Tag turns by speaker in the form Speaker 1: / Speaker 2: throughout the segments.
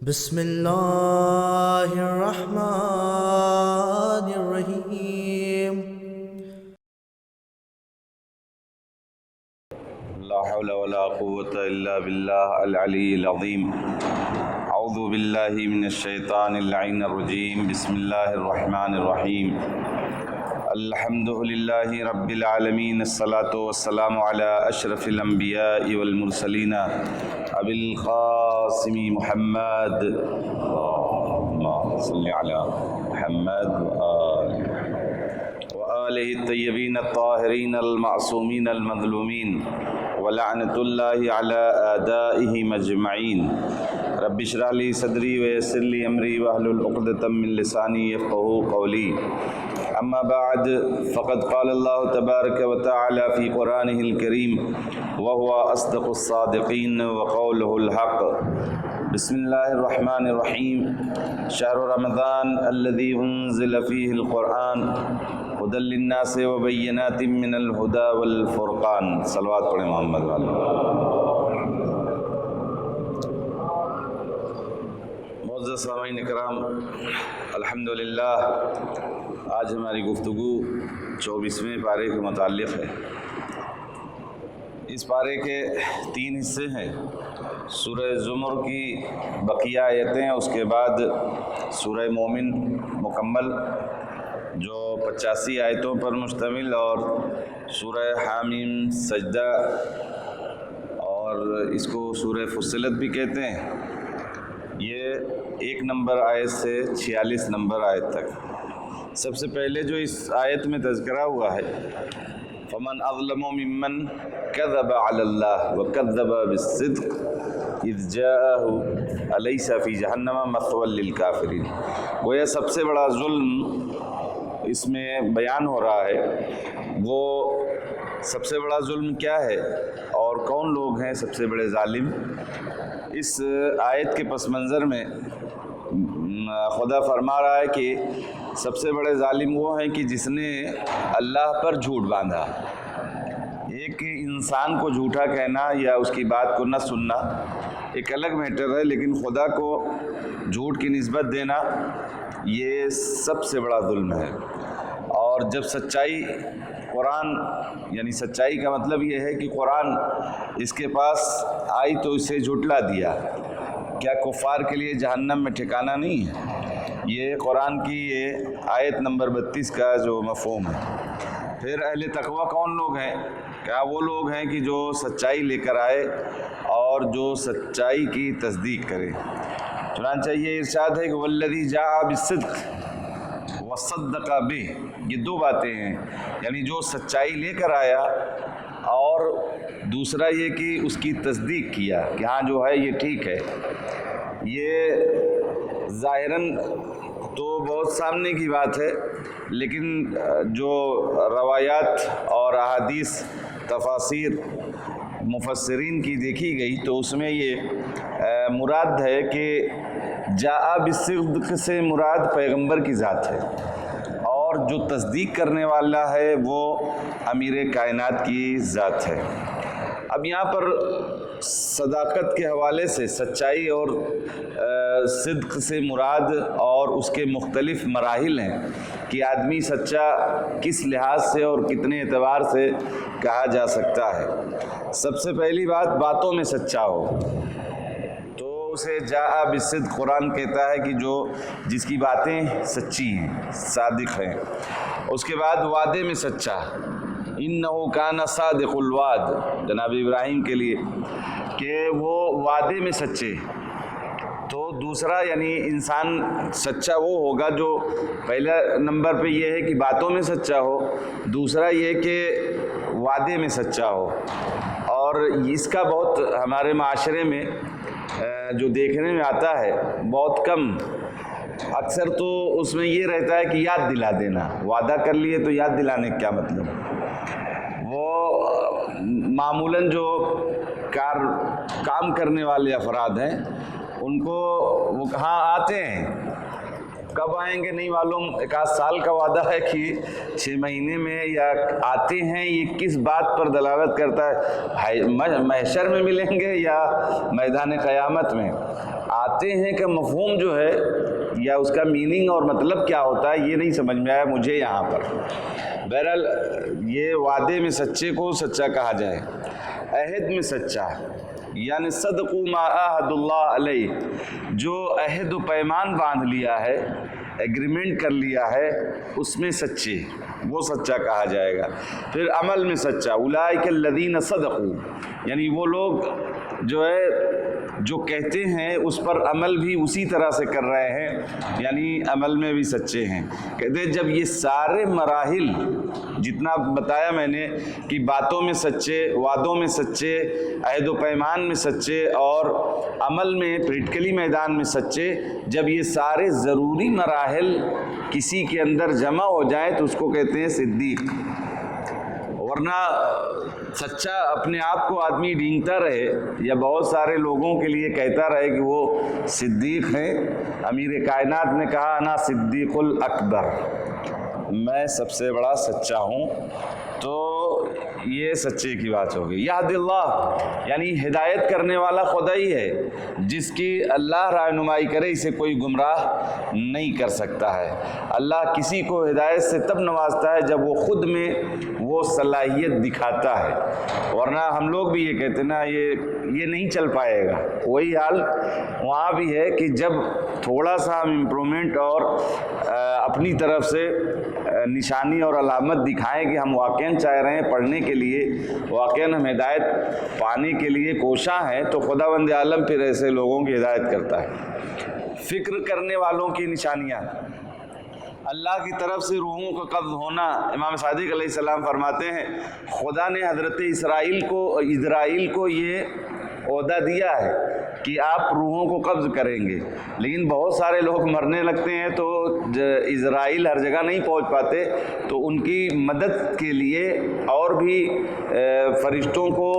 Speaker 1: بسم اللہ الرحمن الرحیم۔
Speaker 2: لا حول ولا قوة الا باللہ العلی العظیم۔ اعوذ باللہ من الشیطان اللعین الرجیم۔ بسم اللہ الرحمن الرحیم۔ الحمد للہ رب العالمین، الصلاۃ والسلام علی اشرف الانبیاء والمرسلین ابی القاسم محمد، اللہم صل علی محمد وآلہ الطیبین الطاہرین المعصومین المظلومین ولعنۃ اللہ علی اعدائہم اجمعین۔ رب اشرح لی صدری ویسر لی امری واحلل عقدۃ من لسانی یفقہوا قولی۔ اما بعد فقد قال اللہ تبارک وتعالی فی قرآنہ الکریم وهو اصدق الصادقین وقولہ الحق۔ بسم اللہ الرحمن الرحیم۔ شہر رمضان الذی انزل فیہ القرآن ہدی للناس وبینات من الہدی والفرقان۔ صلوات پڑھیں محمد والے۔ معزز سامعین اکرام، الحمدللہ آج ہماری گفتگو 24ویں پارے کے متعلق ہے۔ اس پارے کے 3 حصے ہیں۔ سورہ زمر کی بقیہ آیتیں، اس کے بعد سورہ مومن مکمل جو 85 آیتوں پر مشتمل، اور سورہ حامیم سجدہ، اور اس کو سورہ فصلت بھی کہتے ہیں۔ یہ 1 نمبر آیت سے 46 نمبر آیت تک۔ سب سے پہلے جو اس آیت میں تذکرہ ہوا ہے، فمن اظلم ممن کذب علی اللہ وکذب بالصدق اذ جاءہ الیس فی جہنم مثوی للکافرین۔ گویا سب سے بڑا ظلم اس میں بیان ہو رہا ہے۔ وہ سب سے بڑا ظلم کیا ہے اور کون لوگ ہیں سب سے بڑے ظالم؟ اس آیت کے پس منظر میں خدا فرما رہا ہے کہ سب سے بڑے ظالم وہ ہیں کہ جس نے اللہ پر جھوٹ باندھا۔ ایک انسان کو جھوٹا کہنا یا اس کی بات کو نہ سننا ایک الگ میٹر ہے، لیکن خدا کو جھوٹ کی نسبت دینا یہ سب سے بڑا ظلم ہے۔ اور جب سچائی قرآن، یعنی سچائی کا مطلب یہ ہے کہ قرآن اس کے پاس آئی تو اسے جھٹلا دیا، کیا کفار کے لیے جہنم میں ٹھکانہ نہیں ہے؟ یہ قرآن کی یہ آیت نمبر 32 کا جو مفہوم ہے۔ پھر اہل تقویٰ کون لوگ ہیں؟ کیا وہ لوگ ہیں کہ جو سچائی لے کر آئے اور جو سچائی کی تصدیق کرے۔ چنانچہ یہ ارشاد ہے کہ والذی جاء بالصدق وصدق بہ، یہ 2 باتیں ہیں، یعنی جو سچائی لے کر آیا اور دوسرا یہ کہ اس کی تصدیق کیا کہ ہاں جو ہے یہ ٹھیک ہے۔ یہ ظاہراً تو بہت سامنے کی بات ہے، لیکن جو روایات اور احادیث تفاسیر مفسرین کی دیکھی گئی تو اس میں یہ مراد ہے کہ جاء بالصدق سے مراد پیغمبر کی ذات ہے، اور جو تصدیق کرنے والا ہے وہ امیر کائنات کی ذات ہے۔ اب یہاں پر صداقت کے حوالے سے سچائی اور صدق سے مراد اور اس کے مختلف مراحل ہیں کہ آدمی سچا کس لحاظ سے اور کتنے اعتبار سے کہا جا سکتا ہے۔ سب سے پہلی بات، باتوں میں سچا ہو تو اسے جاء بالصدق قرآن کہتا ہے کہ جس کی باتیں سچی ہیں، صادق ہیں۔ اس کے بعد وعدے میں سچا، انہ کان صادق الوعد، جناب ابراہیم کے لیے کہ وہ وعدے میں سچے۔ تو دوسرا یعنی انسان سچا وہ ہوگا جو پہلا نمبر پہ یہ ہے کہ باتوں میں سچا ہو، دوسرا یہ کہ وعدے میں سچا ہو۔ اور اس کا بہت ہمارے معاشرے میں جو دیکھنے میں آتا ہے بہت کم، اکثر تو اس میں یہ رہتا ہے کہ یاد دلا دینا، وعدہ کر لیے تو یاد دلانے کا کیا مطلب؟ وہ معمولاً جو کام کرنے والے افراد ہیں ان کو وہ کہاں آتے ہیں، کب آئیں گے نہیں معلوم، ایک آدھ سال کا وعدہ ہے کہ 6 مہینے میں یا آتے ہیں، یہ کس بات پر دلالت کرتا ہے؟ محشر میں ملیں گے یا میدان قیامت میں؟ آتے ہیں کا مفہوم جو ہے یا اس کا میننگ اور مطلب کیا ہوتا ہے یہ نہیں سمجھ میں آیا مجھے یہاں پر۔ بہرحال یہ وعدے میں سچے کو سچا کہا جائے، عہد میں سچا، یعنی صدقوا ما عاہد اللہ علیہ، جو عہد و پیمان باندھ لیا ہے، ایگریمنٹ کر لیا ہے، اس میں سچے، وہ سچا کہا جائے گا۔ پھر عمل میں سچا، اولئک الذین صدقوا، یعنی وہ لوگ جو ہے جو کہتے ہیں اس پر عمل بھی اسی طرح سے کر رہے ہیں، یعنی عمل میں بھی سچے ہیں۔ کہتے ہیں جب یہ سارے مراحل جتنا بتایا میں نے کہ باتوں میں سچے، وعدوں میں سچے، عہد و پیمان میں سچے اور عمل میں پریکٹیکلی میدان میں سچے، جب یہ سارے ضروری مراحل کسی کے اندر جمع ہو جائیں تو اس کو کہتے ہیں صدیق۔ ورنہ سچا اپنے آپ کو آدمی ڈھینگتا رہے یا بہت سارے لوگوں کے لیے کہتا رہے کہ وہ صدیق ہیں۔ امیر کائنات نے کہا انا صدیق الاکبر، میں سب سے بڑا سچا ہوں، تو یہ سچے کی بات ہوگی۔ یہد اللہ، یعنی ہدایت کرنے والا خدا ہی ہے، جس کی اللہ رہنمائی کرے اسے کوئی گمراہ نہیں کر سکتا ہے۔ اللہ کسی کو ہدایت سے تب نوازتا ہے جب وہ خود میں وہ صلاحیت دکھاتا ہے، ورنہ ہم لوگ بھی یہ کہتے ہیں نا یہ نہیں چل پائے گا۔ وہی حال وہاں بھی ہے کہ جب تھوڑا سا ہم امپرومنٹ اور اپنی طرف سے نشانی اور علامت دکھائیں کہ ہم واقعاً چاہ رہے ہیں پڑھنے کے لیے، واقعاً ہم ہدایت پانے کے لیے کوشاں ہیں، تو خداوند عالم پھر ایسے لوگوں کی ہدایت کرتا ہے۔ فکر کرنے والوں کی نشانیاں، اللہ کی طرف سے روحوں کا قبض ہونا۔ امام صادق علیہ السلام فرماتے ہیں خدا نے حضرت اسرائیل کو یہ عہدہ دیا ہے کہ آپ روحوں کو قبض کریں گے، لیکن بہت سارے لوگ مرنے لگتے ہیں تو اسرائیل ہر جگہ نہیں پہنچ پاتے، تو ان کی مدد کے لیے اور بھی فرشتوں کو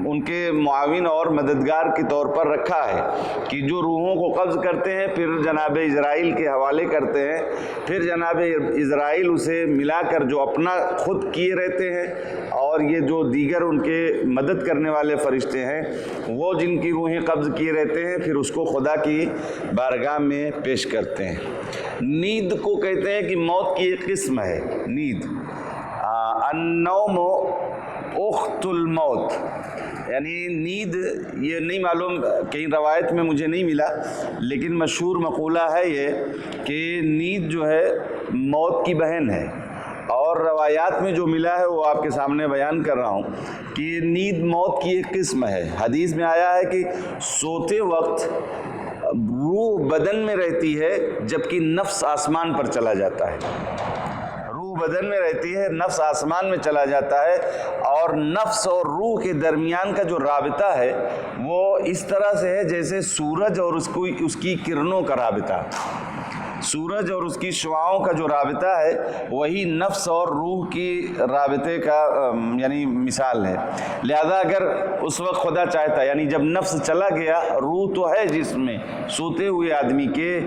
Speaker 2: ان کے معاون اور مددگار کے طور پر رکھا ہے کہ جو روحوں کو قبض کرتے ہیں پھر جناب اسرائیل کے حوالے کرتے ہیں، پھر جناب اسرائیل اسے ملا کر جو اپنا خود کیے رہتے ہیں، اور یہ جو دیگر ان کے مدد کرنے والے فرشتے ہیں وہ جن کی روحیں قبض کیے رہتے ہیں پھر اس کو خدا کی بارگاہ میں پیش کرتے ہیں۔ نیند کو کہتے ہیں کہ موت کی ایک قسم ہے نیند، النوم اخت الموت، یعنی نیند یہ نہیں معلوم، کہیں روایت میں مجھے نہیں ملا لیکن مشہور مقولہ ہے یہ کہ نیند جو ہے موت کی بہن ہے، اور روایات میں جو ملا ہے وہ آپ کے سامنے بیان کر رہا ہوں کہ نیند موت کی ایک قسم ہے۔ حدیث میں آیا ہے کہ سوتے وقت روح بدن میں رہتی ہے جبکہ نفس آسمان پر چلا جاتا ہے، روح بدن میں رہتی ہے، نفس آسمان میں چلا جاتا ہے، اور نفس اور روح کے درمیان کا جو رابطہ ہے وہ اس طرح سے ہے جیسے سورج اور اس کی کرنوں کا رابطہ، سورج اور اس کی شعاؤں کا جو رابطہ ہے وہی نفس اور روح کی رابطے کا یعنی مثال ہے۔ لہذا اگر اس وقت خدا چاہتا، یعنی جب نفس چلا گیا، روح تو ہے جسم میں، سوتے ہوئے آدمی کے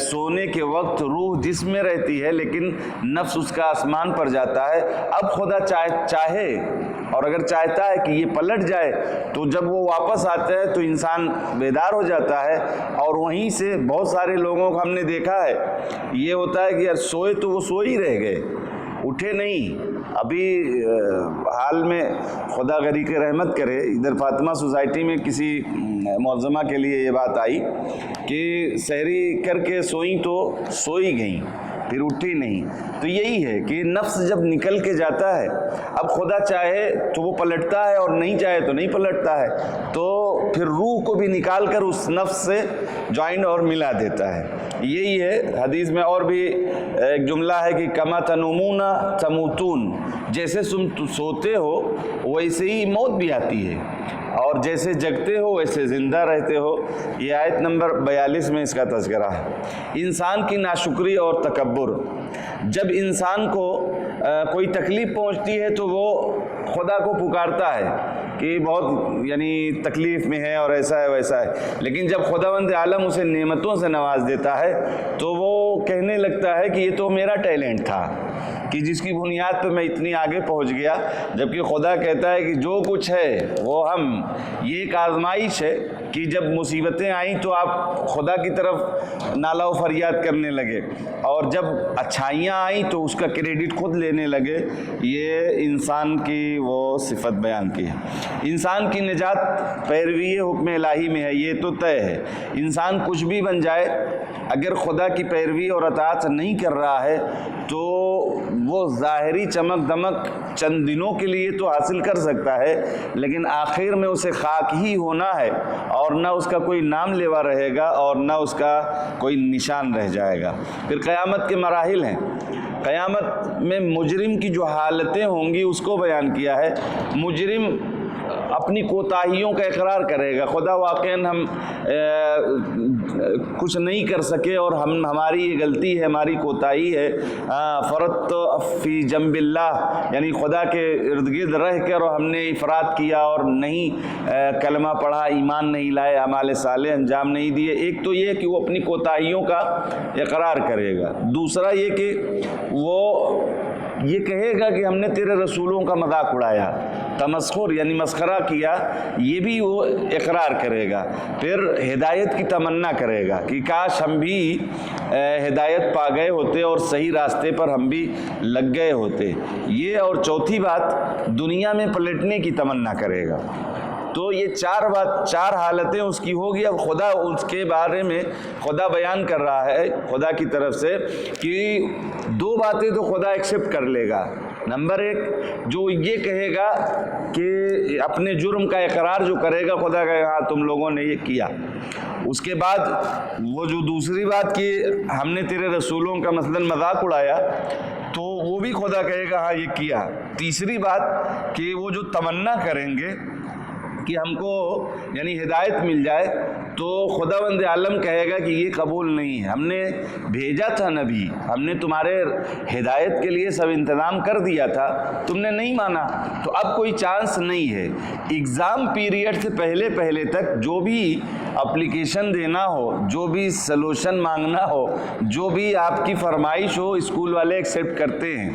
Speaker 2: سونے کے وقت روح جسم میں رہتی ہے لیکن نفس اس کا آسمان پر جاتا ہے۔ اب خدا چاہے اور اگر چاہتا ہے کہ یہ پلٹ جائے تو جب وہ واپس آتا ہے تو انسان بیدار ہو جاتا ہے، اور وہیں سے بہت سارے لوگوں کو ہم نے دیکھا ہے یہ ہوتا ہے کہ یار سوئے تو وہ سو ہی رہ گئے، اٹھے نہیں۔ ابھی حال میں خدا غریق رحمت کرے ادھر فاطمہ سوسائٹی میں کسی معظمہ کے لیے یہ بات آئی کہ سحری کر کے سوئیں تو سوئی گئیں پھر اٹھی نہیں۔ تو یہی ہے کہ نفس جب نکل کے جاتا ہے، اب خدا چاہے تو وہ پلٹتا ہے اور نہیں چاہے تو نہیں پلٹتا ہے، تو پھر روح کو بھی نکال کر اس نفس سے جوائن اور ملا دیتا ہے۔ یہی ہے حدیث میں اور بھی ایک جملہ ہے کہ کما تنومون تموتون، جیسے تم سوتے ہو ویسے ہی موت بھی آتی ہے، اور جیسے جگتے ہو ویسے زندہ رہتے ہو۔ یہ آیت نمبر 42 میں اس کا تذکرہ ہے۔ انسان کی ناشکری اور تکبر، جب انسان کو کوئی تکلیف پہنچتی ہے تو وہ خدا کو پکارتا ہے کہ بہت یعنی تکلیف میں ہے اور ایسا ہے ویسا ہے، لیکن جب خداوند عالم اسے نعمتوں سے نواز دیتا ہے تو وہ کہنے لگتا ہے کہ یہ تو میرا ٹیلنٹ تھا کہ جس کی بنیاد پہ میں اتنی آگے پہنچ گیا، جبکہ خدا کہتا ہے کہ جو کچھ ہے وہ یہ ایک آزمائش ہے کہ جب مصیبتیں آئیں تو آپ خدا کی طرف نالہ و فریاد کرنے لگے، اور جب اچھائیاں آئیں تو اس کا کریڈٹ خود لینے لگے۔ یہ انسان کی وہ صفت بیان کی ہے۔ انسان کی نجات پیروی حکم الہی میں ہے، یہ تو طے ہے۔ انسان کچھ بھی بن جائے، اگر خدا کی پیروی اور اطاعت نہیں کر رہا ہے تو وہ ظاہری چمک دمک چند دنوں کے لیے تو حاصل کر سکتا ہے، لیکن آخر میں اسے خاک ہی ہونا ہے، اور نہ اس کا کوئی نام لیوا رہے گا اور نہ اس کا کوئی نشان رہ جائے گا۔ پھر قیامت کے مراحل ہیں۔ قیامت میں مجرم کی جو حالتیں ہوں گی اس کو بیان کیا ہے۔ مجرم اپنی کوتاہیوں کا اقرار کرے گا، خدا واقعاً ہم کچھ نہیں کر سکے اور ہماری یہ غلطی ہے، ہماری کوتاہی ہے، فرط فی جنب اللہ، یعنی خدا کے ارد گرد رہ کر اور ہم نے افراط کیا اور نہیں کلمہ پڑھا، ایمان نہیں لائے، اعمال صالح انجام نہیں دیے۔ ایک تو یہ کہ وہ اپنی کوتاہیوں کا اقرار کرے گا، دوسرا یہ کہ وہ یہ کہے گا کہ ہم نے تیرے رسولوں کا مذاق اڑایا، تمسخر یعنی مسخرہ کیا، یہ بھی وہ اقرار کرے گا۔ پھر ہدایت کی تمنا کرے گا کہ کاش ہم بھی ہدایت پا گئے ہوتے اور صحیح راستے پر ہم بھی لگ گئے ہوتے، یہ۔ اور چوتھی بات، دنیا میں پلٹنے کی تمنا کرے گا۔ تو یہ چار حالتیں اس کی ہوگی۔ اب خدا اس کے بارے میں خدا بیان کر رہا ہے خدا کی طرف سے کہ دو باتیں تو خدا ایکسیپٹ کر لے گا۔ نمبر ایک، جو یہ کہے گا کہ اپنے جرم کا اقرار جو کرے گا، خدا کہے گا ہاں تم لوگوں نے یہ کیا۔ اس کے بعد وہ جو دوسری بات کہ ہم نے تیرے رسولوں کا مثلاً مذاق اڑایا، تو وہ بھی خدا کہے گا ہاں یہ کیا۔ تیسری بات کہ وہ جو تمنا کریں گے کہ ہم کو یعنی ہدایت مل جائے، تو خداوند عالم کہے گا کہ یہ قبول نہیں ہے، ہم نے بھیجا تھا نبی، ہم نے تمہارے ہدایت کے لیے سب انتظام کر دیا تھا، تم نے نہیں مانا، تو اب کوئی چانس نہیں ہے۔ ایگزام پیریڈ سے پہلے تک جو بھی اپلیکیشن دینا ہو، جو بھی سلوشن مانگنا ہو، جو بھی آپ کی فرمائش ہو، اسکول والے ایکسیپٹ کرتے ہیں۔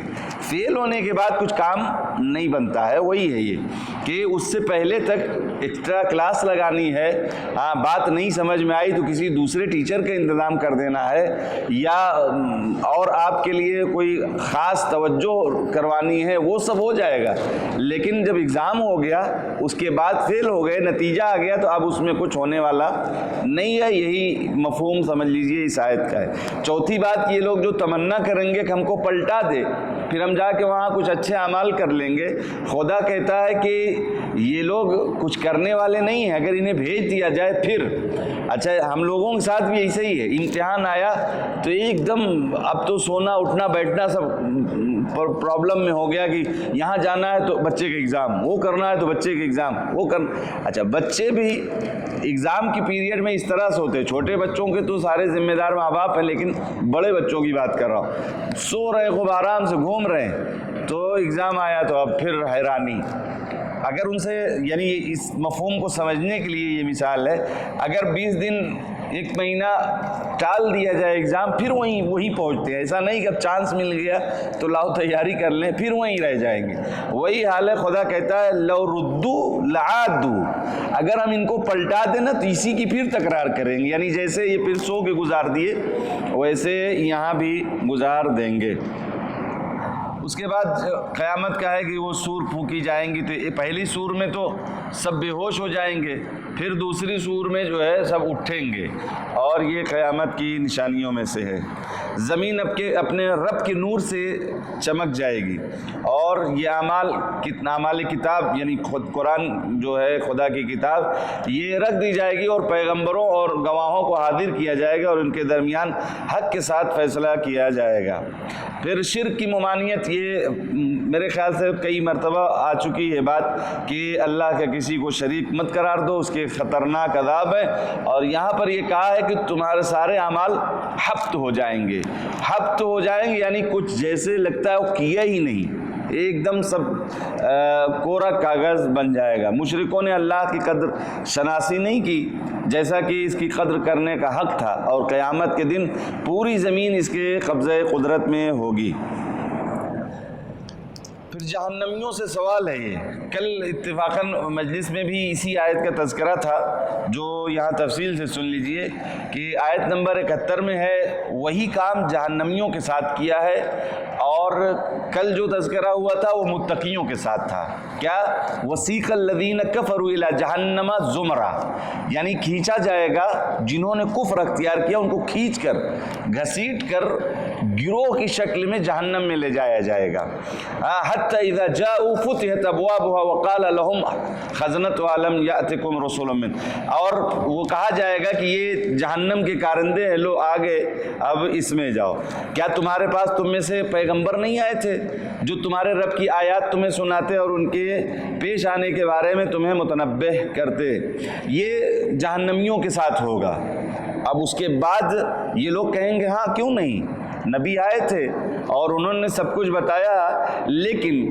Speaker 2: فیل ہونے کے بعد کچھ کام نہیں بنتا ہے، وہی ہے یہ کہ اس سے پہلے تک ایکسٹرا کلاس لگانی ہے، بات نہیں سمجھ میں آئی تو کسی دوسرے ٹیچر کا انتظام کر دینا ہے، یا اور آپ کے لیے کوئی خاص توجہ کروانی ہے، وہ سب ہو جائے گا۔ لیکن جب ایگزام ہو گیا، اس کے بعد فیل ہو گئے، نتیجہ آ گیا، تو اب اس میں کچھ ہونے والا نہیں ہے۔ یہی مفہوم سمجھ لیجئے اس آیت کا ہے۔ چوتھی بات، یہ لوگ جو تمنا کریں گے کہ ہم کو پلٹا دے، پھر ہم جا کے وہاں کچھ اچھے اعمال کر لیں گے، خدا کہتا ہے کہ یہ لوگ کچھ کرنے والے نہیں ہیں، اگر انہیں بھیج دیا جائے پھر اچھا۔ ہم لوگوں کے ساتھ بھی ایسے ہی ہے، امتحان آیا تو ایک دم اب تو سونا اٹھنا بیٹھنا سب پرابلم میں ہو گیا کہ یہاں جانا ہے تو بچے کے ایگزام، وہ کرنا ہے تو بچے کے ایگزام، وہ کرنا۔ اچھا، بچے بھی ایگزام کی پیریڈ میں اس طرح سے ہوتے ہیں۔ چھوٹے بچوں کے تو سارے ذمہ دار ماں باپ ہیں، لیکن بڑے بچوں کی بات کر رہا ہوں، سو رہے خوب آرام سے گھوم رہے ہیں، تو ایگزام آیا تو اب پھر حیرانی۔ اگر ان سے یعنی اس مفہوم کو سمجھنے کے لیے یہ مثال ہے، اگر 20 دن 1 مہینہ ٹال دیا جائے ایگزام، پھر وہیں پہنچتے ہیں۔ ایسا نہیں کہ اب چانس مل گیا تو لاؤ تیاری کر لیں، پھر وہیں رہ جائیں گے۔ وہی حال ہے، خدا کہتا ہے لو ردو لعادو، اگر ہم ان کو پلٹا دیں نا تو اسی کی پھر تکرار کریں گے، یعنی جیسے یہ پھر سو کے گزار دیے ویسے یہاں بھی گزار دیں گے۔ اس کے بعد قیامت کا ہے کہ وہ سور پھونکی جائیں گی، تو پہلی سور میں تو سب بے ہوش ہو جائیں گے، پھر دوسری سور میں جو ہے سب اٹھیں گے، اور یہ قیامت کی نشانیوں میں سے ہے۔ زمین اپنے رب کے نور سے چمک جائے گی، اور یہ اعمال کتاب یعنی خود قرآن جو ہے خدا کی کتاب، یہ رکھ دی جائے گی، اور پیغمبروں اور گواہوں کو حاضر کیا جائے گا، اور ان کے درمیان حق کے ساتھ فیصلہ کیا جائے گا۔ پھر شرک کی ممانعت، یہ میرے خیال سے کئی مرتبہ آ چکی ہے بات کہ اللہ کا کسی کو شریک مت قرار دو، اس کے خطرناک عذاب ہے، اور یہاں پر یہ کہا ہے کہ تمہارے سارے اعمال حبط ہو جائیں گے۔ حبط ہو جائیں گے یعنی کچھ جیسے لگتا ہے وہ کیا ہی نہیں، ایک دم سب کوڑا کاغذ بن جائے گا۔ مشرکوں نے اللہ کی قدر شناسی نہیں کی جیسا کہ اس کی قدر کرنے کا حق تھا، اور قیامت کے دن پوری زمین اس کے قبضے قدرت میں ہوگی۔ پھر جہنمیوں سے سوال ہے یہ، کل اتفاقاً مجلس میں بھی اسی آیت کا تذکرہ تھا، جو یہاں تفصیل سے سن لیجئے کہ آیت نمبر 71 میں ہے وہی کام جہنمیوں کے ساتھ کیا ہے، اور کل جو تذکرہ ہوا تھا وہ متقیوں کے ساتھ تھا۔ کیا؟ وسیق الذین کفروا الی جہنم زمرا، یعنی کھینچا جائے گا جنہوں نے کفر اختیار کیا ان کو کھینچ کر گھسیٹ کر گروہ کی شکل میں جہنم میں لے جایا جائے گا۔ حتی اذا جاؤوا فتحت ابوابها وقال لهم خزنتها الم یأتکم رسول من، اور وہ کہا جائے گا کہ یہ جہنم کے کارندے ہیں، لو آگے اب اس میں جاؤ، کیا تمہارے پاس تم میں سے پیغمبر نہیں آئے تھے جو تمہارے رب کی آیات تمہیں سناتے اور ان کے پیش آنے کے بارے میں تمہیں متنبہ کرتے؟ یہ جہنمیوں کے ساتھ ہوگا۔ اب اس کے بعد یہ لوگ کہیں گے ہاں کیوں نہیں، نبی آئے تھے اور انہوں نے سب کچھ بتایا، لیکن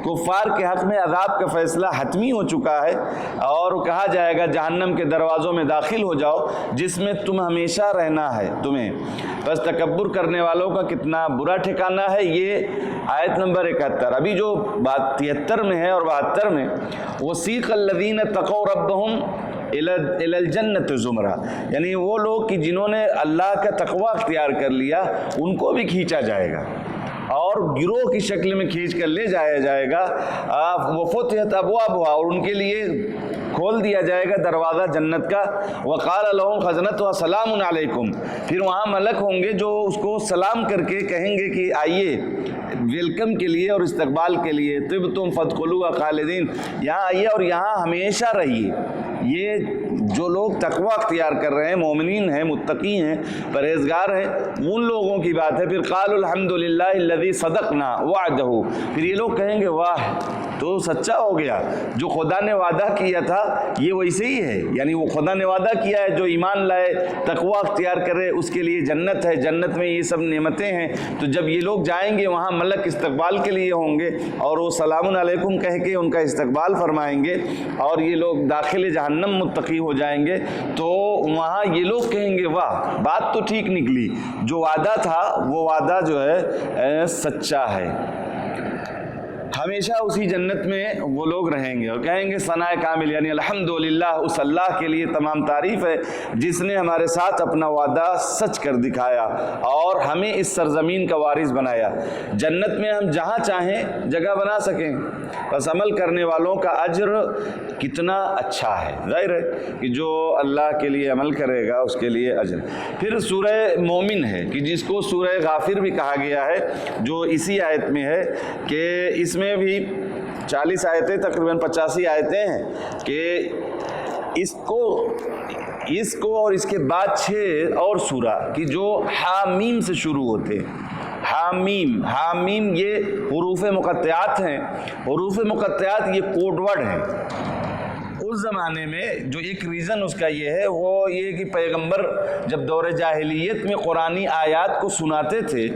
Speaker 2: کفار کے حق میں عذاب کا فیصلہ حتمی ہو چکا ہے، اور کہا جائے گا جہنم کے دروازوں میں داخل ہو جاؤ جس میں تم ہمیشہ رہنا ہے تمہیں۔ بس تکبر کرنے والوں کا کتنا برا ٹھکانہ ہے۔ یہ آیت نمبر 71۔ ابھی جو بات 73 میں ہے اور 72 میں، وسیق الذین اتقوا ربہم الی الجنۃ زمرا، یعنی وہ لوگ کہ جنہوں نے اللہ کا تقوی اختیار کر لیا ان کو بھی کھینچا جائے گا اور گروہ کی شکل میں کھینچ کر لے جایا جائے گا۔ وفتحت ابوابها، اور ان کے لیے کھول دیا جائے گا دروازہ جنت کا۔ وقال لهم خزنتها سلام علیکم، پھر وہاں ملک ہوں گے جو اس کو سلام کر کے کہیں گے کہ آئیے، ویلکم کے لیے اور استقبال کے لیے، طبتم فادخلوها خالدین، یہاں آئیے اور یہاں ہمیشہ رہیے۔ یہ جو لوگ تقوی اختیار کر رہے ہیں، مومنین ہیں، متقی ہیں، پرہیزگار ہیں، ان لوگوں کی بات ہے۔ پھر قالوا الحمدللہ الذی صدقنا وعدہ، پھر یہ لوگ کہیں گے واہ تو سچا ہو گیا، جو خدا نے وعدہ کیا تھا یہ ویسے ہی ہے، یعنی وہ خدا نے وعدہ کیا ہے جو ایمان لائے تقوی اختیار کرے اس کے لیے جنت ہے، جنت میں یہ سب نعمتیں ہیں۔ تو جب یہ لوگ جائیں گے وہاں ملک استقبال کے لیے ہوں گے اور وہ سلام علیکم کہہ کے ان کا استقبال فرمائیں گے، اور یہ لوگ داخل جہنم متقی ہو جائیں گے، تو وہاں یہ لوگ کہیں گے واہ بات تو ٹھیک نکلی، جو وعدہ تھا وہ وعدہ جو ہے سچا ہے۔ ہمیشہ اسی جنت میں وہ لوگ رہیں گے اور کہیں گے ثناء کامل، یعنی الحمدللہ، اس اللہ کے لیے تمام تعریف ہے جس نے ہمارے ساتھ اپنا وعدہ سچ کر دکھایا اور ہمیں اس سرزمین کا وارث بنایا۔ جنت میں ہم جہاں چاہیں جگہ بنا سکیں، بس عمل کرنے والوں کا اجر کتنا اچھا ہے، ظاہر ہے کہ جو اللہ کے لیے عمل کرے گا اس کے لیے اجر۔ پھر سورہ مومن ہے کہ جس کو سورہ غافر بھی کہا گیا ہے، جو اسی آیت میں ہے کہ اس میں بھی 40 آیتیں، تقریباً 85 آیتیں ہیں کہ اس کو اور اس کے بعد 6 اور سورہ کی جو حامیم سے شروع ہوتے ہیں۔ حامیم یہ حروف مقطعات ہیں۔ حروف مقطعات یہ کوڈ ورڈ ہیں۔ اس زمانے میں جو ایک ریزن اس کا یہ ہے، وہ یہ کہ پیغمبر جب دور جاہلیت میں قرآنی آیات کو سناتے تھے،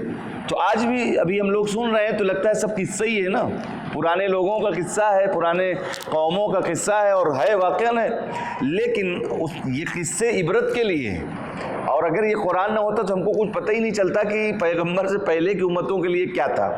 Speaker 2: تو آج بھی ابھی ہم لوگ سن رہے ہیں تو لگتا ہے سب قصہ ہی ہے نا، پرانے لوگوں کا قصہ ہے، پرانے قوموں کا قصہ ہے، اور ہے واقعاً ہے، لیکن یہ قصے عبرت کے لیے ہیں۔ اور اگر یہ قرآن نہ ہوتا تو ہم کو کچھ پتہ ہی نہیں چلتا کہ پیغمبر سے پہلے کی امتوں کے لیے کیا تھا۔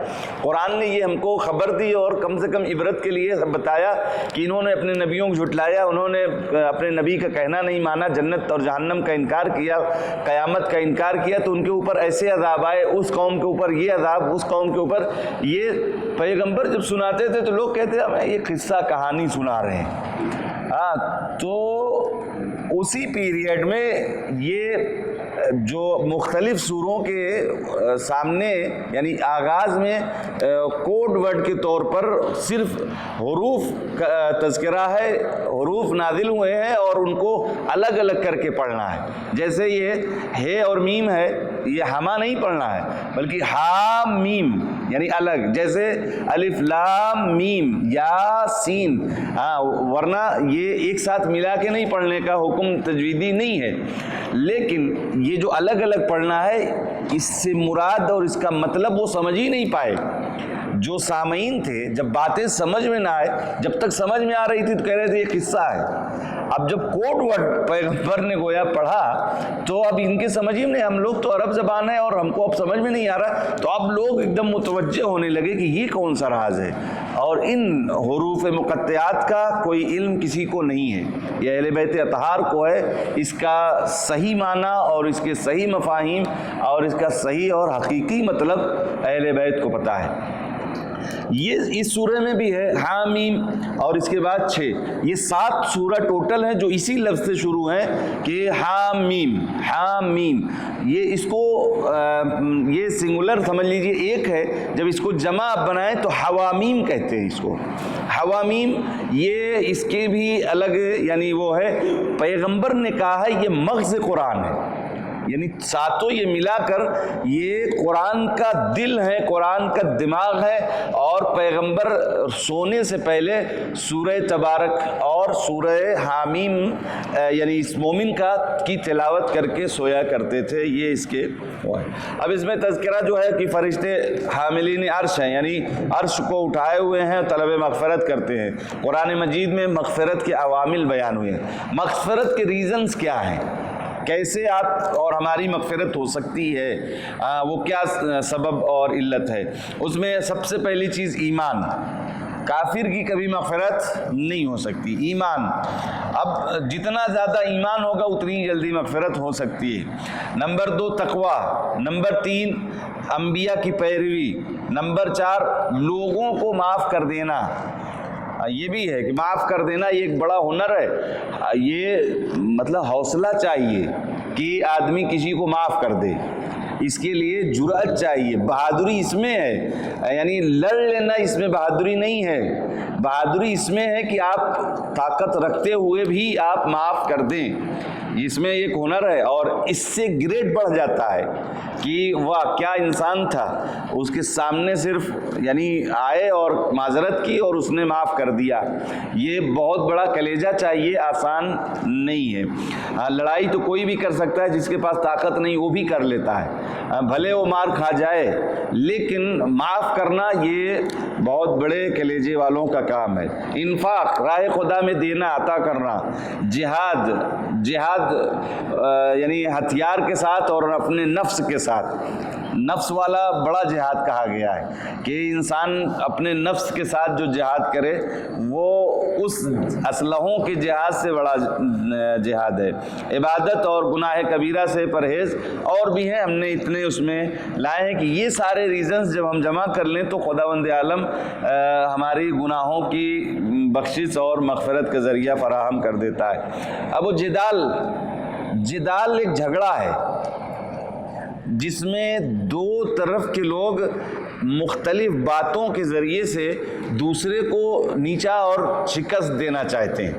Speaker 2: قرآن نے یہ ہم کو خبر دی اور کم سے کم عبرت کے لیے بتایا کہ انہوں نے اپنے نبیوں کو جھٹلایا، انہوں نے اپنے نبی کا کہنا نہیں مانا، جنت اور جہنم کا انکار کیا، قیامت کا انکار کیا، تو ان کے اوپر ایسے عذاب آئے، اس قوم کے اوپر یہ عذاب، اس قوم کے اوپر یہ۔ پیغمبر جب سناتے تھے تو لوگ کہتے ہمیں یہ قصہ کہانی سنا رہے ہیں۔ تو اسی پیریڈ میں یہ جو مختلف سوروں کے سامنے، یعنی آغاز میں کوڈ ورڈ کے طور پر صرف حروف کا تذکرہ ہے، حروف نازل ہوئے ہیں اور ان کو الگ الگ کر کے پڑھنا ہے۔ جیسے یہ ہے اور میم ہے، یہ ہما نہیں پڑھنا ہے بلکہ ہا میم یعنی الگ، جیسے الف لام میم یا سین، ورنہ یہ ایک ساتھ ملا کے نہیں پڑھنے کا حکم تجویدی نہیں ہے، لیکن یہ جو الگ الگ پڑھنا ہے اس سے مراد اور اس کا مطلب وہ سمجھ ہی نہیں پائے۔ جو سامعین تھے جب باتیں سمجھ میں نہ آئے، جب تک سمجھ میں آ رہی تھی تو کہہ رہے تھے یہ قصہ ہے، اب جب کوڈ ورڈ پیغمبر نے گویا پڑھا تو اب ان کے سمجھ ہی نہیں، ہم لوگ تو عرب زبان ہے اور ہم کو اب سمجھ میں نہیں آ رہا، تو اب لوگ ایک دم متوجہ ہونے لگے کہ یہ کون سا راز ہے، اور ان حروف مقطعات کا کوئی علم کسی کو نہیں ہے، یہ اہل بیت اطہار کو ہے، اس کا صحیح معنی اور اس کے صحیح مفاہیم اور اس کا صحیح اور حقیقی مطلب اہل بیت کو پتہ ہے۔ یہ اس سورہ میں بھی ہے حامیم اور اس کے بعد 6، یہ 7 سورہ ٹوٹل ہیں جو اسی لفظ سے شروع ہیں کہ حامیم حامیم، یہ اس کو یہ سنگولر سمجھ لیجئے ایک ہے، جب اس کو جمع آپ بنائیں تو حوامیم کہتے ہیں اس کو، حوامیم، یہ اس کے بھی الگ یعنی وہ ہے، پیغمبر نے کہا ہے یہ مغز قرآن ہے، یعنی ساتوں یہ ملا کر یہ قرآن کا دل ہے، قرآن کا دماغ ہے، اور پیغمبر سونے سے پہلے سورہ تبارک اور سورہ حامیم یعنی اس مومن کی تلاوت کر کے سویا کرتے تھے، یہ اس کے وہ ہے۔ اب اس میں تذکرہ جو ہے کہ فرشتے حاملین عرش ہیں، یعنی عرش کو اٹھائے ہوئے ہیں، طلب مغفرت کرتے ہیں۔ قرآن مجید میں مغفرت کے عوامل بیان ہوئے ہیں، مغفرت کے ریزنز کیا ہیں، کیسے آپ اور ہماری مغفرت ہو سکتی ہے، وہ کیا سبب اور علت ہے۔ اس میں سب سے پہلی چیز ایمان، کافر کی کبھی مغفرت نہیں ہو سکتی، ایمان، اب جتنا زیادہ ایمان ہوگا اتنی جلدی مغفرت ہو سکتی ہے۔ نمبر 2 تقوی، نمبر 3 انبیاء کی پیروی، نمبر 4 لوگوں کو معاف کر دینا، یہ بھی ہے کہ معاف کر دینا یہ ایک بڑا ہنر ہے، یہ مطلب حوصلہ چاہیے کہ آدمی کسی کو معاف کر دے، اس کے لیے جرأت چاہیے، بہادری اس میں ہے، یعنی لڑ لینا اس میں بہادری نہیں ہے، بہادری اس میں ہے کہ آپ طاقت رکھتے ہوئے بھی آپ معاف کر دیں، اس میں ایک ہنر ہے، اور اس سے گریڈ بڑھ جاتا ہے کہ واہ کیا انسان تھا، اس کے سامنے صرف یعنی آئے اور معذرت کی اور اس نے معاف کر دیا، یہ بہت بڑا کلیجہ چاہیے، آسان نہیں ہے۔ لڑائی تو کوئی بھی کر سکتا ہے، جس کے پاس طاقت نہیں وہ بھی کر لیتا ہے، بھلے وہ مار کھا جائے، لیکن معاف کرنا یہ بہت بڑے کلیجے والوں کا کام ہے۔ انفاق، راہ خدا میں دینا، عطا کرنا، جہاد یعنی ہتھیار کے ساتھ اور اپنے نفس کے ساتھ، نفس والا بڑا جہاد کہا گیا ہے کہ انسان اپنے نفس کے ساتھ جو جہاد کرے وہ اس اسلحوں کے جہاد سے بڑا جہاد ہے۔ عبادت اور گناہ کبیرہ سے پرہیز اور بھی ہیں، ہم نے اتنے اس میں لائے ہیں کہ یہ سارے ریزنز جب ہم جمع کر لیں تو خداوند عالم ہماری گناہوں کی بخشش اور مغفرت کا ذریعہ فراہم کر دیتا ہے۔ اب وہ جدال ایک جھگڑا ہے جس میں دو طرف کے لوگ مختلف باتوں کے ذریعے سے دوسرے کو نیچا اور شکست دینا چاہتے ہیں،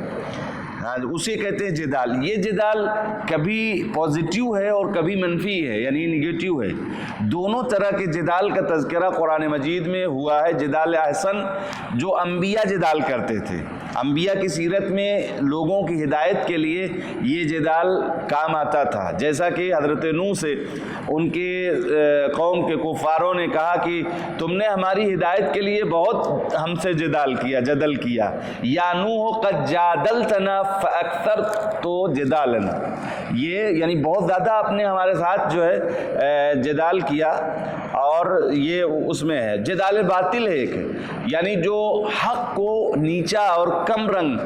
Speaker 2: اسے کہتے ہیں جدال۔ یہ جدال کبھی پازیٹیو ہے اور کبھی منفی ہے، یعنی نگیٹیو ہے، دونوں طرح کے جدال کا تذکرہ قرآن مجید میں ہوا ہے۔ جدال احسن جو انبیاء جدال کرتے تھے، انبیاء کی سیرت میں لوگوں کی ہدایت کے لیے یہ جدال کام آتا تھا، جیسا کہ حضرت نوح سے ان کے قوم کے کفاروں نے کہا کہ تم نے ہماری ہدایت کے لیے بہت ہم سے جدل کیا، یا نوح قد جادلتنا فاکثرت جدالنا، یہ یعنی بہت زیادہ آپ نے ہمارے ساتھ جو ہے جدال کیا، اور یہ اس میں ہے جدال باطل ہے ایک، یعنی جو حق کو نیچا اور کم رنگ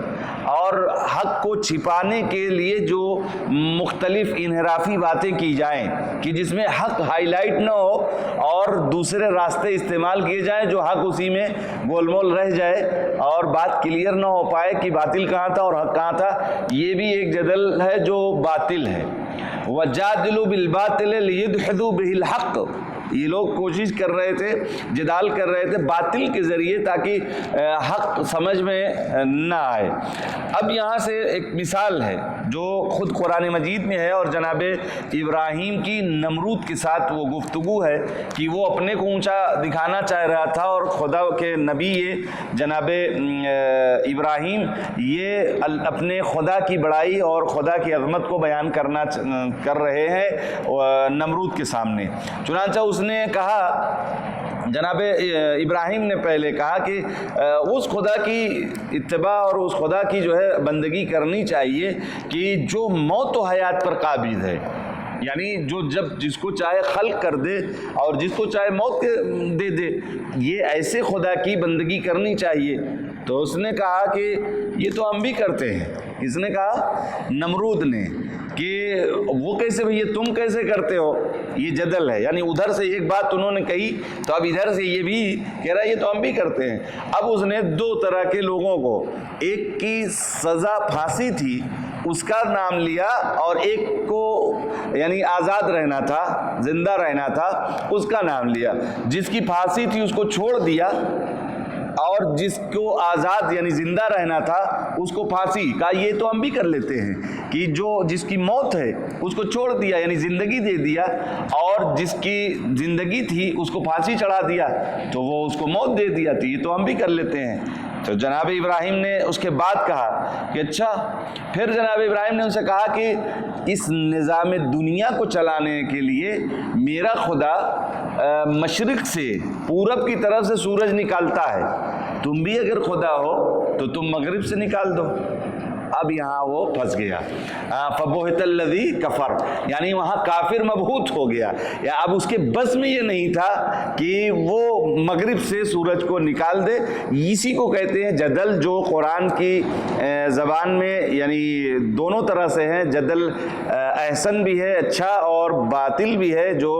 Speaker 2: اور حق کو چھپانے کے لیے جو مختلف انحرافی باتیں کی جائیں کہ جس میں حق ہائی لائٹ نہ ہو اور دوسرے راستے استعمال کیے جائیں جو حق اسی میں گول مول رہ جائے اور بات کلیئر نہ ہو پائے کہ باطل کہاں تھا اور حق کہاں تھا، یہ بھی ایک جدل ہے جو باطل ہے۔ وَجَادِلُوا بِالْبَاطِلِ لِيُدْحِضُوا بِهِ الْحَقِّ، یہ لوگ کوشش کر رہے تھے، جدال کر رہے تھے باطل کے ذریعے تاکہ حق سمجھ میں نہ آئے۔ اب یہاں سے ایک مثال ہے جو خود قرآن مجید میں ہے، اور جناب ابراہیم کی نمرود کے ساتھ وہ گفتگو ہے کہ وہ اپنے کو اونچا دکھانا چاہ رہا تھا، اور خدا کے نبی یہ جناب ابراہیم یہ اپنے خدا کی بڑائی اور خدا کی عظمت کو بیان کر رہے ہیں نمرود کے سامنے۔ چنانچہ اس نے کہا جناب ابراہیم نے پہلے کہا کہ اس خدا کی اتباع اور اس خدا کی جو ہے بندگی کرنی چاہیے کہ جو موت و حیات پر قابض ہے، یعنی جو جب جس کو چاہے خلق کر دے اور جس کو چاہے موت دے دے، یہ ایسے خدا کی بندگی کرنی چاہیے۔ تو اس نے کہا کہ یہ تو ہم بھی کرتے ہیں۔ کس نے کہا؟ نمرود نے، کہ وہ کیسے بھئی تم کیسے کرتے ہو؟ یہ جدل ہے، یعنی ادھر سے ایک بات انہوں نے کہی تو اب ادھر سے یہ بھی کہہ رہا ہے یہ تو ہم بھی کرتے ہیں۔ اب اس نے دو طرح کے لوگوں کو، ایک کی سزا پھانسی تھی اس کا نام لیا، اور ایک کو یعنی آزاد رہنا تھا، زندہ رہنا تھا، اس کا نام لیا۔ جس کی پھانسی تھی اس کو چھوڑ دیا، اور جس کو آزاد یعنی زندہ رہنا تھا اس کو پھانسی کہا۔ یہ تو ہم بھی کر لیتے ہیں کہ جو جس کی موت ہے اس کو چھوڑ دیا یعنی زندگی دے دیا، اور جس کی زندگی تھی اس کو پھانسی چڑھا دیا تو وہ اس کو موت دے دیا تھی۔ یہ تو ہم بھی کر لیتے ہیں۔ تو جناب ابراہیم نے اس کے بعد کہا کہ اچھا، پھر جناب ابراہیم نے ان سے کہا کہ اس نظام دنیا کو چلانے کے لیے میرا خدا مشرق سے پورب کی طرف سے سورج نکالتا ہے، تم بھی اگر خدا ہو تو تم مغرب سے نکال دو۔ اب یہاں وہ پھنس گیا، فبہت الذی کفر، یعنی وہاں کافر مبہوت ہو گیا، یا اب اس کے بس میں یہ نہیں تھا کہ وہ مغرب سے سورج کو نکال دے۔ اسی کو کہتے ہیں جدل، جو قرآن کی زبان میں یعنی دونوں طرح سے ہیں۔ جدل احسن بھی ہے، اچھا، اور باطل بھی ہے جو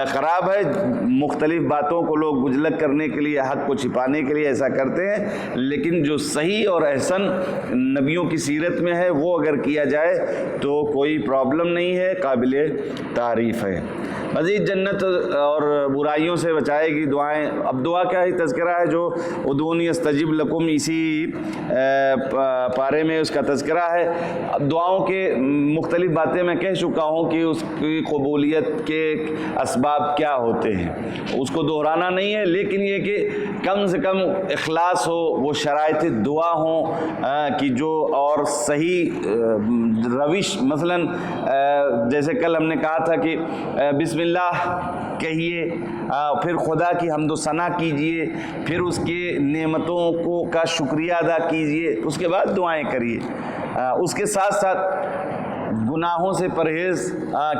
Speaker 2: خراب ہے۔ مختلف باتوں کو لوگ گجلک کرنے کے لیے، حق کو چھپانے کے لیے ایسا کرتے ہیں، لیکن جو صحیح اور احسن نبیوں کی سیرت میں ہے وہ اگر کیا جائے تو کوئی پرابلم نہیں ہے، قابل تعریف ہے۔ مزید جنت اور برائیوں سے بچائے گی دعائیں۔ اب دعا کا ہی تذکرہ ہے، جو ادعونی استجب لکم، اسی پارے میں اس کا تذکرہ ہے۔ اب دعاؤں کے مختلف باتیں میں کہہ چکا ہوں کہ اس کی قبولیت کے اسباب کیا ہوتے ہیں، اس کو دہرانا نہیں ہے، لیکن یہ کہ کم سے کم اخلاص ہو، وہ شرائط دعا ہوں کہ جو اور صحیح روش، مثلا جیسے کل ہم نے کہا تھا کہ بسم اللہ کہیے، پھر خدا کی حمد و ثنا کیجئے، پھر اس کے نعمتوں کو کا شکریہ ادا کیجئے، اس کے بعد دعائیں کریے۔ اس کے ساتھ ساتھ گناہوں سے پرہیز،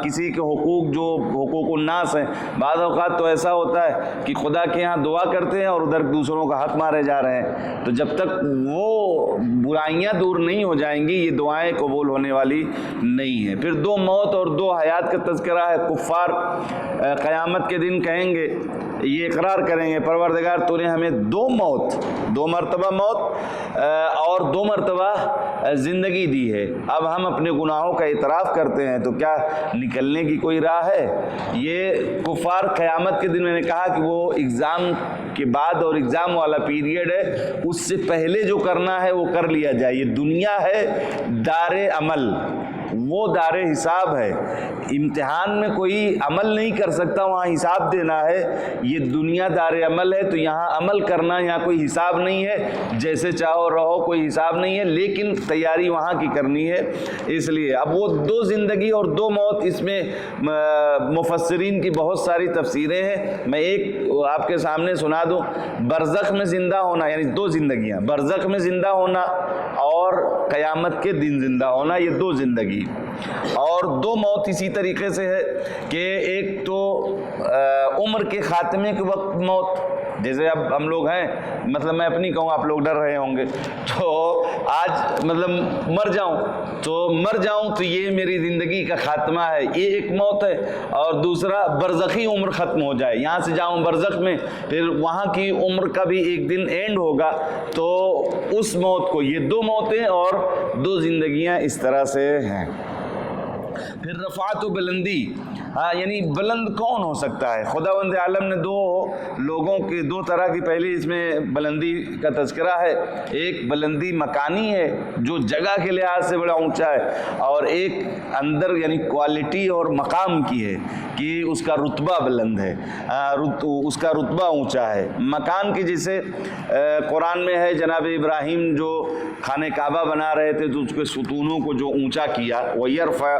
Speaker 2: کسی کے حقوق جو حقوق الناس ہیں، بعض اوقات تو ایسا ہوتا ہے کہ خدا کے ہاں دعا کرتے ہیں اور ادھر دوسروں کا حق مارے جا رہے ہیں، تو جب تک وہ برائیاں دور نہیں ہو جائیں گی یہ دعائیں قبول ہونے والی نہیں ہیں۔ پھر دو موت اور دو حیات کا تذکرہ ہے۔ کفار قیامت کے دن کہیں گے، یہ اقرار کریں گے، پروردگار تو نے ہمیں دو مرتبہ موت اور دو مرتبہ زندگی دی ہے، اب ہم اپنے گناہوں کا اعتراف کرتے ہیں، تو کیا نکلنے کی کوئی راہ ہے؟ یہ کفار قیامت کے دن، میں نے کہا کہ وہ اگزام کے بعد اور اگزام والا پیریڈ ہے، اس سے پہلے جو کرنا ہے وہ کر لیا جائے۔ یہ دنیا ہے دار عمل، وہ دار حساب ہے۔ امتحان میں کوئی عمل نہیں کر سکتا، وہاں حساب دینا ہے۔ یہ دنیا دار عمل ہے، تو یہاں عمل کرنا، یہاں کوئی حساب نہیں ہے، جیسے چاہو رہو، کوئی حساب نہیں ہے، لیکن تیاری وہاں کی کرنی ہے۔ اس لیے اب وہ دو زندگی اور دو موت، اس میں مفسرین کی بہت ساری تفسیریں ہیں، میں ایک آپ کے سامنے سنا دوں۔ برزخ میں زندہ ہونا، یعنی دو زندگیاں، برزخ میں زندہ ہونا اور قیامت کے دن زندہ ہونا، یہ دو زندگی۔ اور دو موت اسی طریقے سے ہے کہ ایک تو عمر کے خاتمے کے وقت موت، جیسے اب ہم لوگ ہیں، مطلب میں اپنی کہوں، آپ لوگ ڈر رہے ہوں گے، تو آج مطلب مر جاؤں تو یہ میری زندگی کا خاتمہ ہے، یہ ایک موت ہے۔ اور دوسرا برزخی عمر ختم ہو جائے، یہاں سے جاؤں برزخ میں، پھر وہاں کی عمر کا بھی ایک دن اینڈ ہوگا، تو اس موت کو، یہ دو موتیں اور دو زندگیاں اس طرح سے ہیں۔ پھر رفعت و بلندی، یعنی بلند کون ہو سکتا ہے؟ خداوند عالم نے دو لوگوں کے دو طرح کی، پہلی اس میں بلندی کا تذکرہ ہے۔ ایک بلندی مکانی ہے جو جگہ کے لحاظ سے بڑا اونچا ہے، اور ایک اندر یعنی کوالٹی اور مقام کی ہے کہ اس کا رتبہ بلند ہے، اس کا رتبہ اونچا ہے۔ مکان کی جیسے قرآن میں ہے، جناب ابراہیم جو خانہ کعبہ بنا رہے تھے تو اس کے ستونوں کو جو اونچا کیا، وَيَرْفَعْ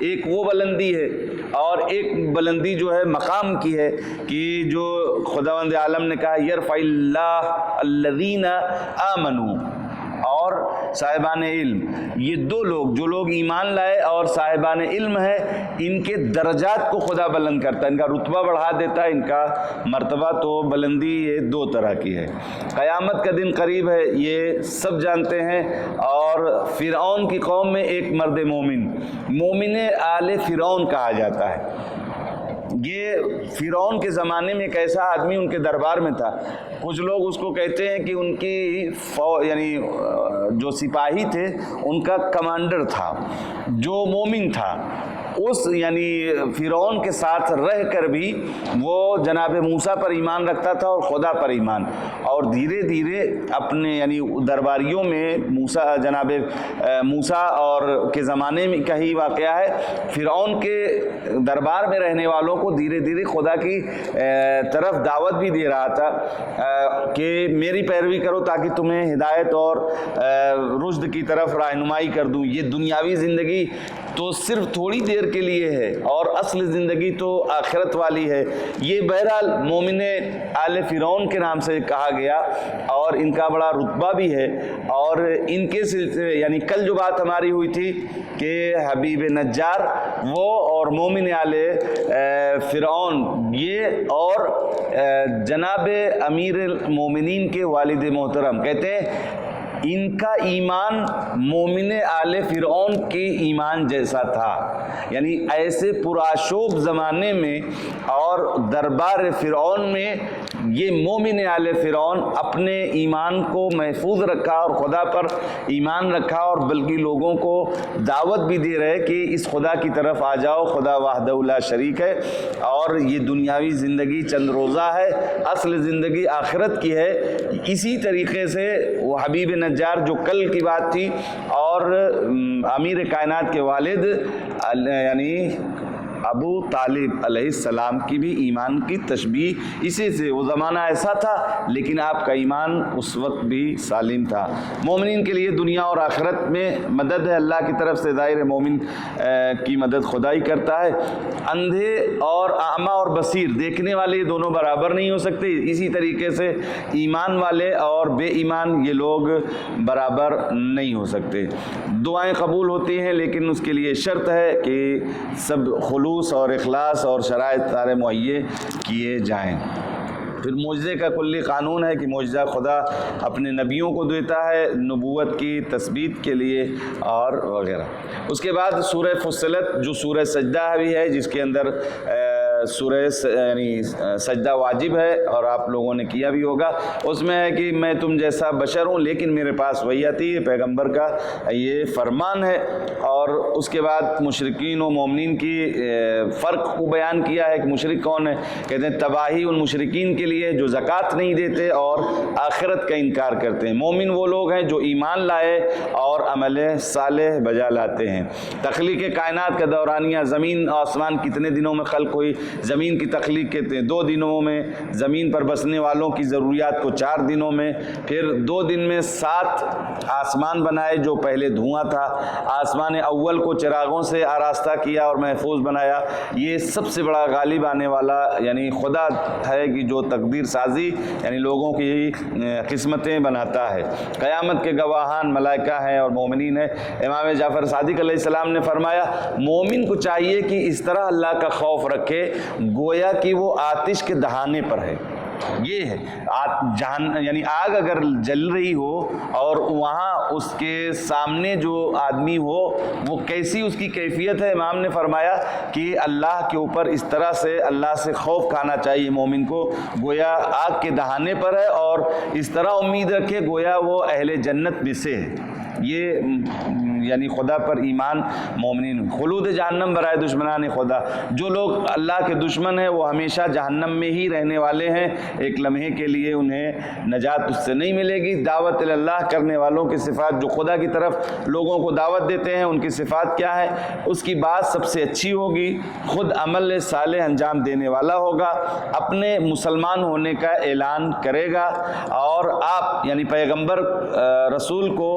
Speaker 2: ایک وہ بلندی ہے اور ایک بلندی جو ہے مقام کی ہے کہ جو خداوند عالم نے کہا یرفع اللہ الذین آمنوا اور صاحبان علم، یہ دو لوگ جو لوگ ایمان لائے اور صاحبان علم ہے، ان کے درجات کو خدا بلند کرتا ہے، ان کا رتبہ بڑھا دیتا ہے، ان کا مرتبہ تو بلندی یہ دو طرح کی ہے۔ قیامت کا دن قریب ہے، یہ سب جانتے ہیں، اور فرعون کی قوم میں ایک مرد مومن آل فرعون کہا جاتا ہے۔ یہ فرعون کے زمانے میں ایک ایسا آدمی ان کے دربار میں تھا، کچھ لوگ اس کو کہتے ہیں کہ ان کی یعنی جو سپاہی تھے ان کا کمانڈر تھا جو مومن تھا، اس یعنی فرعون کے ساتھ رہ کر بھی وہ جناب موسیٰ پر ایمان رکھتا تھا اور خدا پر ایمان، اور دھیرے دھیرے اپنے یعنی درباریوں میں جناب موسیٰ اور کے زمانے میں کا ہی واقعہ ہے، فرعون کے دربار میں رہنے والوں کو دھیرے دھیرے خدا کی طرف دعوت بھی دے رہا تھا کہ میری پیروی کرو تاکہ تمہیں ہدایت اور رشد کی طرف رہنمائی کر دوں۔ یہ دنیاوی زندگی تو صرف تھوڑی دیر کے لیے ہے اور اصل زندگی تو آخرت والی ہے۔ یہ بہرحال مومن آل فرعون کے نام سے کہا گیا اور ان کا بڑا رتبہ بھی ہے، اور ان کے سلسلے یعنی کل جو بات ہماری ہوئی تھی کہ حبیب نجار وہ اور مومن آل فرعون یہ اور جناب امیر المومنین کے والد محترم کہتے ہیں ان کا ایمان مومن آل فرعون کے ایمان جیسا تھا، یعنی ایسے پرآشوب زمانے میں اور دربار فرعون میں یہ مومن آل فرعون اپنے ایمان کو محفوظ رکھا اور خدا پر ایمان رکھا، اور بلکہ لوگوں کو دعوت بھی دے رہے کہ اس خدا کی طرف آ جاؤ، خدا وحدہ لا شریک ہے، اور یہ دنیاوی زندگی چند روزہ ہے، اصل زندگی آخرت کی ہے۔ اسی طریقے سے وہ حبیب نجار جو کل کی بات تھی اور امیر کائنات کے والد یعنی ابو طالب علیہ السلام کی بھی ایمان کی تشبیہ اسی سے، وہ زمانہ ایسا تھا لیکن آپ کا ایمان اس وقت بھی سالم تھا۔ مومنین کے لیے دنیا اور آخرت میں مدد ہے اللہ کی طرف سے، ظاہر مومن کی مدد خدا ہی کرتا ہے۔ اندھے اور اعمیٰ اور بصیر دیکھنے والے یہ دونوں برابر نہیں ہو سکتے، اسی طریقے سے ایمان والے اور بے ایمان یہ لوگ برابر نہیں ہو سکتے۔ دعائیں قبول ہوتی ہیں لیکن اس کے لیے شرط ہے کہ سب خلوص اور اخلاص اور شرائط سارے مہیا کیے جائیں۔ پھر معجزے کا کلی قانون ہے کہ معجزہ خدا اپنے نبیوں کو دیتا ہے نبوت کی تثبیت کے لیے اور وغیرہ۔ اس کے بعد سورہ فصلت جو سورہ سجدہ بھی ہے، جس کے اندر سورہ یعنی سجدہ واجب ہے اور آپ لوگوں نے کیا بھی ہوگا، اس میں ہے کہ میں تم جیسا بشر ہوں لیکن میرے پاس وحی آتی ہے، پیغمبر کا یہ فرمان ہے۔ اور اس کے بعد مشرکین و مومنین کی فرق کو بیان کیا ہے کہ مشرک کون ہے، کہتے ہیں تباہی ان مشرکین کے لیے جو زکوٰۃ نہیں دیتے اور آخرت کا انکار کرتے ہیں، مومن وہ لوگ ہیں جو ایمان لائے اور عمل صالح بجا لاتے ہیں۔ تخلیق کائنات کا دورانیہ، زمین آسمان کتنے دنوں میں خلق ہوئی، زمین کی تخلیق کہتے ہیں 2 دنوں میں، زمین پر بسنے والوں کی ضروریات کو 4 دنوں میں، پھر 2 دن میں 7 آسمان بنائے جو پہلے دھواں تھا، آسمان اول کو چراغوں سے آراستہ کیا اور محفوظ بنایا۔ یہ سب سے بڑا غالب آنے والا یعنی خدا ہے کہ جو تقدیر سازی یعنی لوگوں کی قسمتیں بناتا ہے۔ قیامت کے گواہان ملائکہ ہیں اور مومنین ہیں۔ امام جعفر صادق علیہ السلام نے فرمایا مومن کو چاہیے کہ اس طرح اللہ کا خوف رکھے گویا کہ وہ آتش کے دہانے پر ہے۔ یہ ہے یعنی آگ اگر جل رہی ہو اور وہاں اس کے سامنے جو آدمی ہو وہ کیسی اس کی کیفیت ہے، امام نے فرمایا کہ اللہ کے اوپر اس طرح سے اللہ سے خوف کھانا چاہیے مومن کو گویا آگ کے دہانے پر ہے، اور اس طرح امید رکھے گویا وہ اہل جنت میں سے ہے۔ یہ یعنی خدا پر ایمان مومنین. خلود جہنم برائے دشمنان خدا, جو لوگ اللہ کے دشمن ہیں وہ ہمیشہ جہنم میں ہی رہنے والے ہیں, ایک لمحے کے لیے انہیں نجات اس سے نہیں ملے گی. دعوت اللہ کرنے والوں کی صفات, جو خدا کی طرف لوگوں کو دعوت دیتے ہیں, ان کی صفات کیا ہے؟ اس کی بات سب سے اچھی ہوگی, خود عمل صالح انجام دینے والا ہوگا, اپنے مسلمان ہونے کا اعلان کرے گا, اور آپ یعنی پیغمبر رسول کو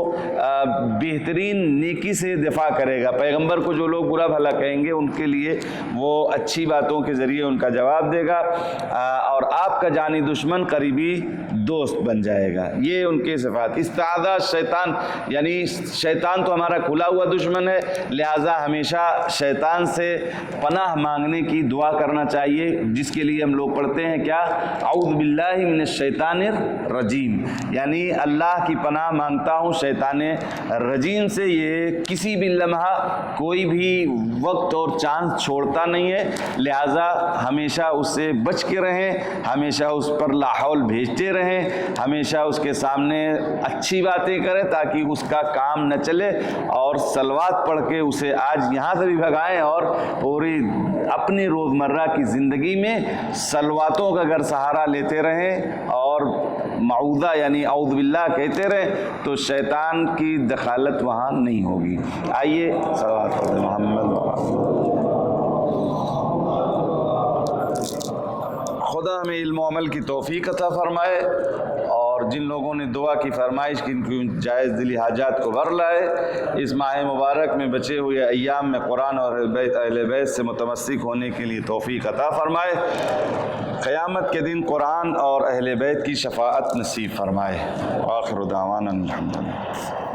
Speaker 2: بہترین نیکی سے دفاع کرے گا. پیغمبر کو جو لوگ برا بھلا کہیں گے ان کے لیے وہ اچھی باتوں کے ذریعے ان کا جواب دے گا, اور آپ کا جانی دشمن قریبی دوست بن جائے گا. یہ ان کے صفات. استعاذہ شیطان, یعنی شیطان تو ہمارا کھلا ہوا دشمن ہے, لہٰذا ہمیشہ شیطان سے پناہ مانگنے کی دعا کرنا چاہیے, جس کے لیے ہم لوگ پڑھتے ہیں کیا؟ اعوذ باللہ من الشیطان الرجیم, یعنی اللہ کی پناہ مانگتا ہوں شیطان رجیم سے. یہ کسی بھی لمحہ کوئی بھی وقت اور چانس چھوڑتا نہیں ہے, لہٰذا ہمیشہ اس سے بچ کے رہیں, ہمیشہ اس پر لا حول بھیجتے رہیں, ہمیشہ اس کے سامنے اچھی باتیں کریں تاکہ اس کا کام نہ چلے, اور صلوات پڑھ کے اسے آج یہاں سے بھی بھگائیں, اور پوری اپنی روزمرہ کی زندگی میں صلواتوں کا اگر سہارا لیتے رہیں اور معوذہ یعنی اعوذ باللہ کہتے رہیں, تو شیطان کی دخالت وہاں نہیں ہوگی. آئیے صلوات پڑھیں محمد. خدا ہمیں علم و عمل کی توفیق عطا فرمائے, اور جن لوگوں نے دعا کی فرمائش کی ان کی جائز دلی حاجات کو بھر لائے. اس ماہ مبارک میں بچے ہوئے ایام میں قرآن اور اہل بیت سے متمسک ہونے کے لیے توفیق عطا فرمائے. قیامت کے دن قرآن اور اہل بیت کی شفاعت نصیب فرمائے. آخر دعوانا الحمدللہ.